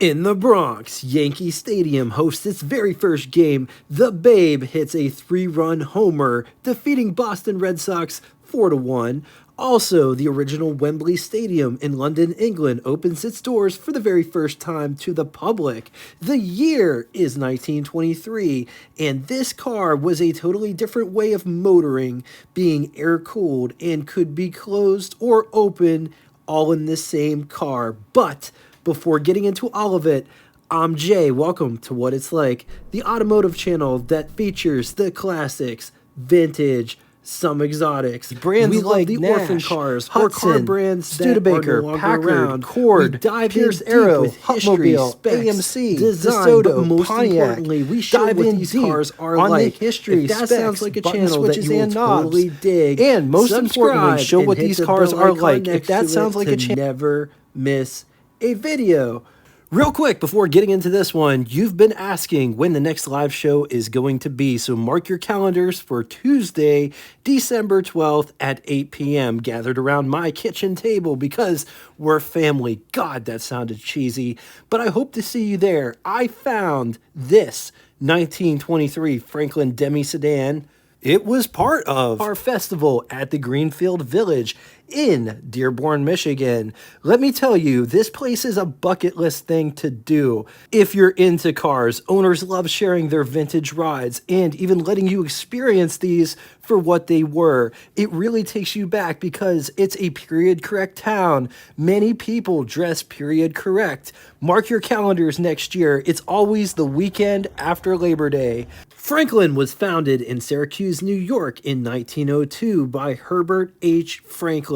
In the Bronx, Yankee Stadium hosts its very first game. The Babe hits a 3-run homer, defeating Boston Red Sox 4-1. Also, the original Wembley Stadium in London, England opens its doors for the very first time to the public. The year is 1923, and this car was a totally different way of motoring, being air-cooled and could be closed or open all in the same car. But before getting into all of it, I'm Jay. Welcome to What It's Like, the automotive channel that features the classics, vintage, some exotics, brands like the Nash, orphan cars, Hudson, or car brands Studebaker, that are no Packard, around. Cord, we dive Pierce Arrow, with history, specs, AMC, design, DeSoto, but most Pontiac, importantly, we show what these cars are on like. The history, if that specs, sounds like a channel that you will knobs, totally dig, and most importantly, show what these cars are like. If that sounds like a channel, never miss a video. Real quick, before getting into this one, you've been asking when the next live show is going to be, so mark your calendars for Tuesday, December 12th at 8 p.m. gathered around my kitchen table because we're family. God, that sounded cheesy, but I hope to see you there. I found this 1923 Franklin Demi sedan. It was part of our festival at the Greenfield Village in Dearborn, Michigan. Let me tell you, this place is a bucket list thing to do. If you're into cars, owners love sharing their vintage rides and even letting you experience these for what they were. It really takes you back because it's a period correct town. Many people dress period correct. Mark your calendars next year. It's always the weekend after Labor Day. Franklin was founded in Syracuse, New York in 1902 by Herbert H. Franklin.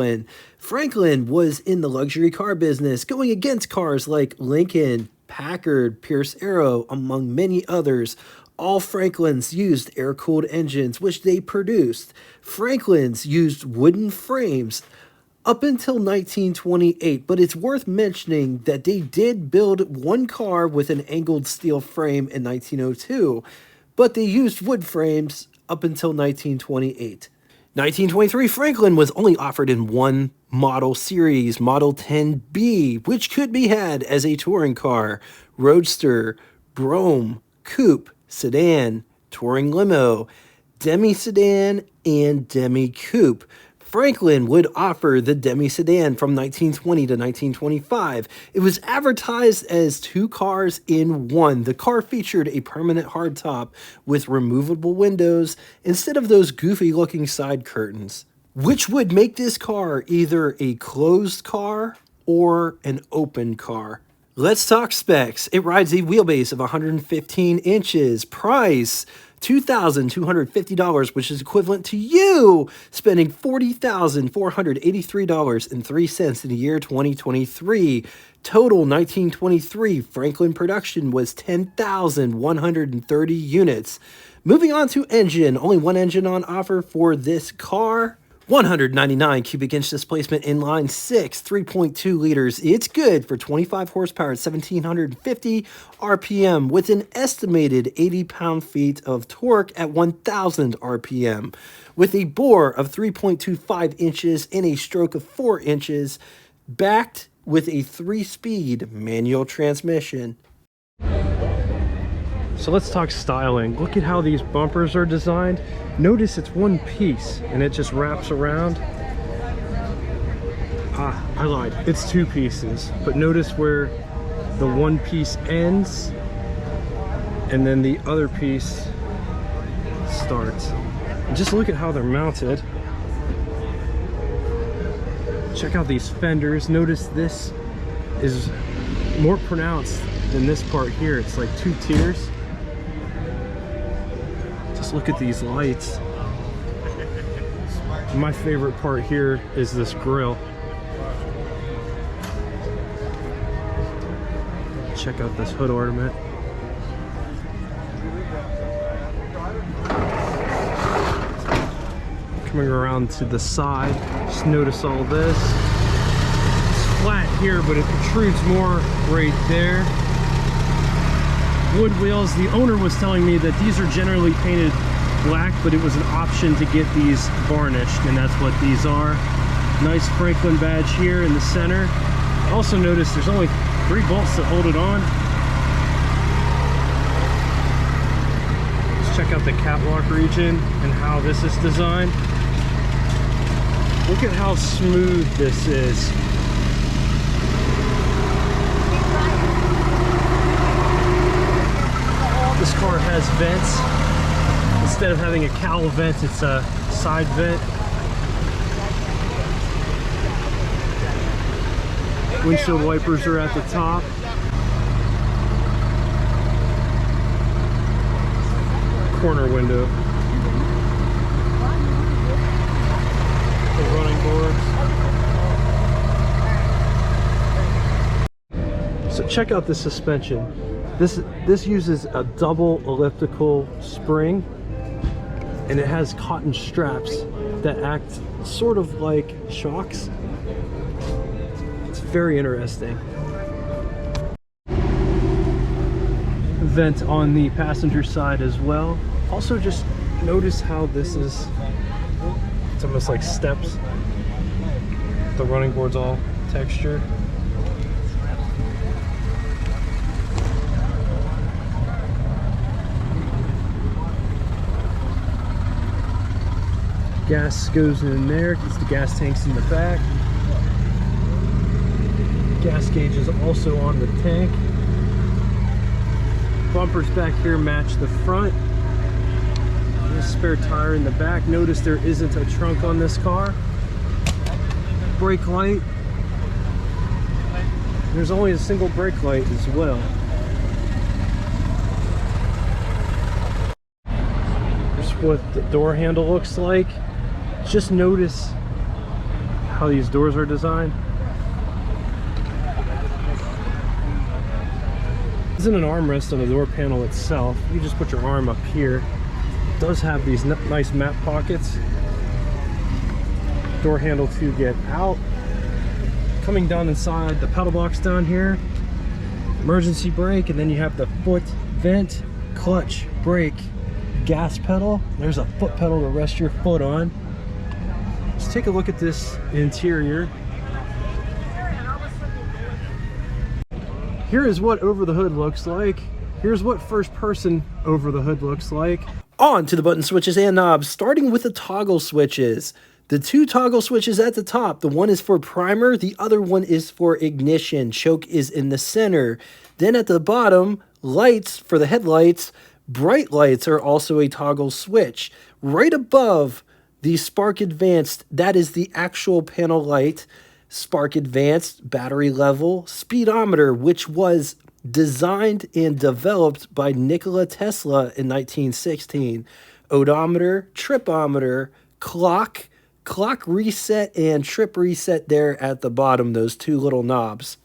Franklin was in the luxury car business, going against cars like Lincoln, Packard, Pierce Arrow, among many others. All Franklins used air-cooled engines, which they produced. Franklins used wooden frames up until 1928, but it's worth mentioning that they did build one car with an angled steel frame in 1902, but they used wood frames up until 1928. 1923 Franklin was only offered in one model series, Model 10B, which could be had as a touring car, roadster, brougham, coupe, sedan, touring limo, Demi sedan, and Demi coupe. Franklin would offer the Demi sedan from 1920 to 1925. It was advertised as 2 cars in one. The car featured a permanent hardtop with removable windows instead of those goofy-looking side curtains, which would make this car either a closed car or an open car. Let's talk specs. It rides a wheelbase of 115 inches. Price, $2,250, which is equivalent to you spending $40,483.03 in the year 2023. Total 1923 Franklin production was 10,130 units. Moving on to engine, only one engine on offer for this car. 199 cubic inch displacement inline 6, 3.2 liters. It's good for 25 horsepower at 1,750 RPM with an estimated 80 pound-feet of torque at 1,000 RPM. With a bore of 3.25 inches and a stroke of 4 inches, backed with a 3-speed manual transmission. So let's talk styling. Look at how these bumpers are designed. Notice it's one piece and it just wraps around. I lied. It's 2 pieces. But notice where the one piece ends and then the other piece starts. And just look at how they're mounted. Check out these fenders. Notice this is more pronounced than this part here. It's like 2 tiers. Just look at these lights. My favorite part here is this grille. Check out this hood ornament. Coming around to the side, just notice all this. It's flat here, but it protrudes more right there. Wood wheels, the owner was telling me that these are generally painted black, but it was an option to get these varnished, and that's what these are. Nice Franklin badge here in the center. Also notice there's only 3 bolts to hold it on. Let's check out the catwalk region and how this is designed. Look at how smooth this is. This car has vents. Instead of having a cowl vent, it's a side vent. Windshield wipers are at the top. Corner window. The running boards. So check out the suspension. This uses a double elliptical spring, and it has cotton straps that act sort of like shocks. It's very interesting. Vent on the passenger side as well. Also, just notice how this is, it's almost like steps. The running board's all textured. Gas goes in there, gets the gas tanks in the back. Gas gauge is also on the tank. Bumpers back here match the front. There's a spare tire in the back. Notice there isn't a trunk on this car. Brake light. There's only a single brake light as well. Here's what the door handle looks like. Just notice how these doors are designed. There isn't an armrest on the door panel itself. You just put your arm up here. It does have these nice map pockets. Door handle to get out. Coming down inside, the pedal box down here. Emergency brake, and then you have the foot vent, clutch, brake, gas pedal. There's a foot pedal to rest your foot on. Let's take a look at this interior. Here is what over the hood looks like. Here's what first person over the hood looks like. On to the button switches and knobs, starting with the toggle switches. The 2 toggle switches at the top, the one is for primer, the other one is for ignition. Choke is in the center. Then at the bottom, lights for the headlights. Bright lights are also a toggle switch. Right above the Spark Advanced, that is the actual panel light. Spark Advanced, battery level, speedometer, which was designed and developed by Nikola Tesla in 1916. Odometer, tripometer, clock reset, and trip reset there at the bottom, those 2 little knobs.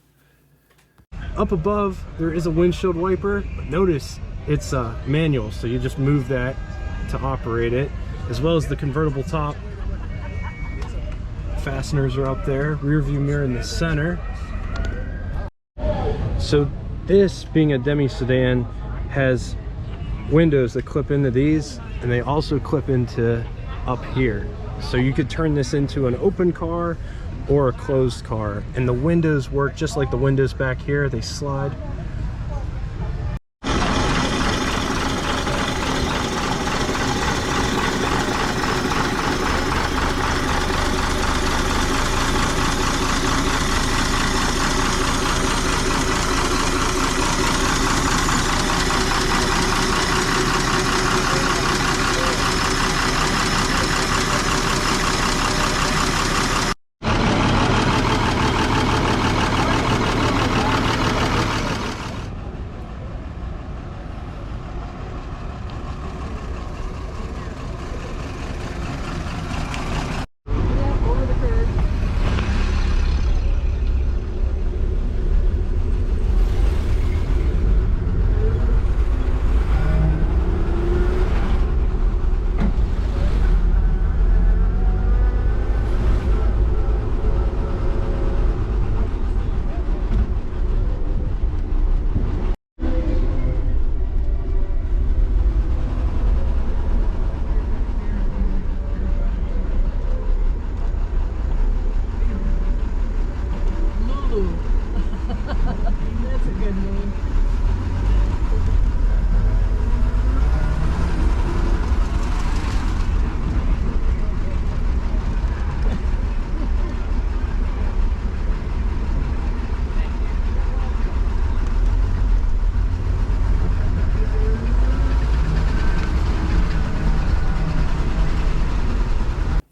Up above, there is a windshield wiper, but notice it's manual, so you just move that to operate it, as well as the convertible top. Fasteners are up there, rear view mirror in the center. So this, being a Demi sedan, has windows that clip into these, and they also clip into up here. So you could turn this into an open car or a closed car, and the windows work just like the windows back here. They slide.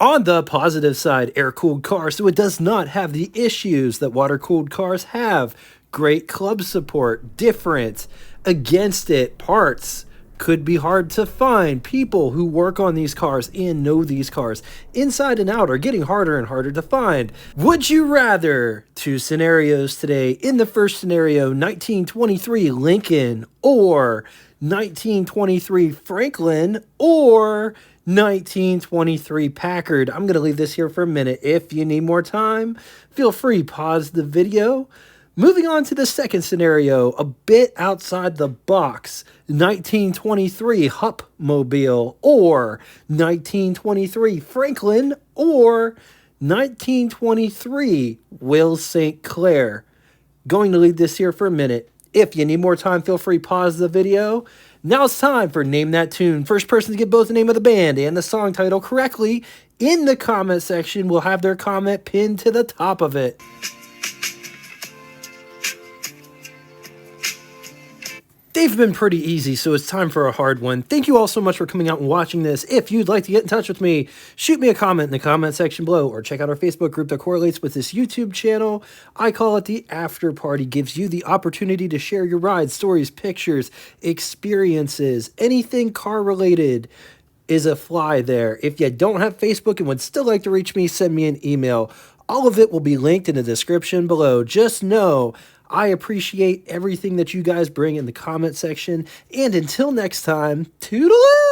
On the positive side, air-cooled car, so it does not have the issues that water-cooled cars have. Great club support, different. Against it, parts could be hard to find. People who work on these cars and know these cars inside and out are getting harder and harder to find. Would you rather? Two scenarios today. In the first scenario, 1923 Lincoln or 1923 Franklin or 1923 Packard. I'm going to leave this here for a minute. If you need more time, feel free, pause the video. Moving on to the second scenario, a bit outside the box, 1923 Hupmobile or 1923 Franklin or 1923 Will St. Clair. Going to leave this here for a minute. If you need more time, feel free, pause the video. Now it's time for Name That Tune. First person to get both the name of the band and the song title correctly in the comment section will have their comment pinned to the top of it. They've been pretty easy, so it's time for a hard one. Thank you all so much for coming out and watching this. If you'd like to get in touch with me, shoot me a comment in the comment section below or check out our Facebook group that correlates with this YouTube channel. I call it the After Party. Gives you the opportunity to share your rides, stories, pictures, experiences, anything car related is a fly there. If you don't have Facebook and would still like to reach me, send me an email. All of it will be linked in the description below. Just know I appreciate everything that you guys bring in the comment section. And until next time, toodaloo!